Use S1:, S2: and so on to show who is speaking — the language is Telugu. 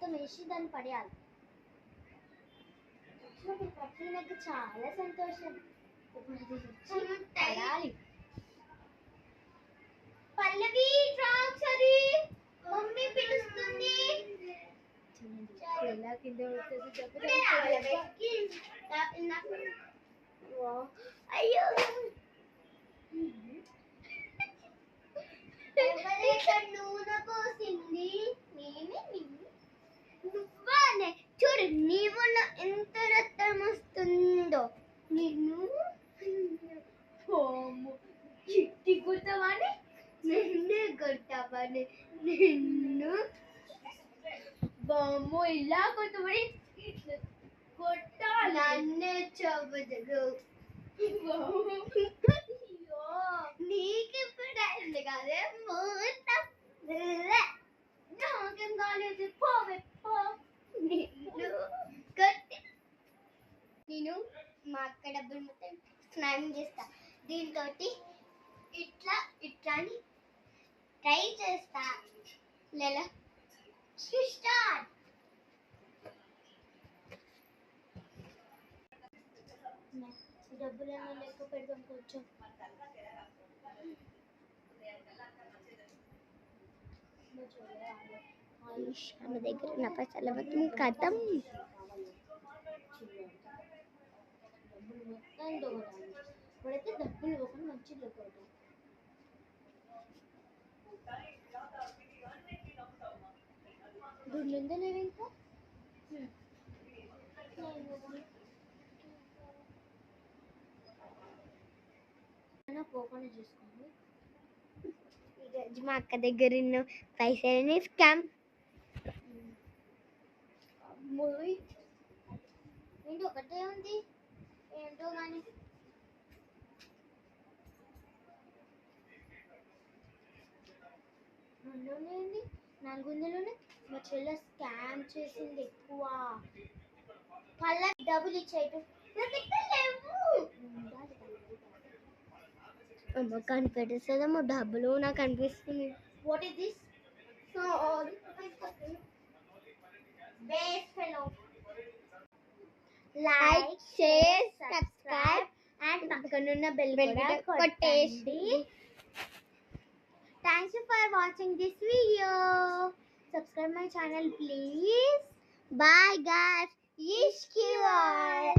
S1: మొత్తం వేసి దాన్ని పడేయాలి. నాకు చాలా సంతోషం. పడాలి. పల్లవి రాక్షరి మమ్మీ పిలుస్తుంది. ఎలా కింద అయ్యో నూనె పోసింది. నువ్వానే చూడు, నీవు ఎంత రక్తం వస్తుందో. నిన్ను చిట్టి గుర్తమని నిన్ను కొట్టమని నిన్ను బామ్ము ఇలా కొట్టమని కొట్టాలి. నన్ను చెప్పదు నీకెప్పుడు అయింది కదే మొత్తం నాకేం కాలేదు. నేను మా అక్క డబ్బులు మొత్తం స్నానం చేస్తా. దీంతో ఇట్లా అని ట్రై చేస్తా. లేదా స్టార్ట్. డబ్బులన్నా లెక్క పెడదాం కొంచెం. ఆమె దగ్గర నా పైసలు మొత్తం కథం. ఇప్పుడైతే డబ్బులు ఇవ్వకుండా మంచి లేకపోతే 200 లేవు ఇంకా. పోకుండా చూసుకోండి. ఈరోజు మా అక్క దగ్గర ఉన్న పైసలని స్కామ్. ఏంటి ఒకటే ఉంది ఏంటో కానీ. 400 మా చెల్లె స్కామ్ చేసింది ఎక్కువ. మళ్ళా డబ్బులు ఇచ్చేటు అమ్మ కనిపెట్టేస్తుందమ్మా. డబ్బులు నాకు అనిపిస్తుంది. What is this? Like, share, subscribe and పక్కనున్న బెల్ కూడా కొట్టేసి. Thank you for watching this video. Subscribe my channel please. Bye guys. Ishq you all.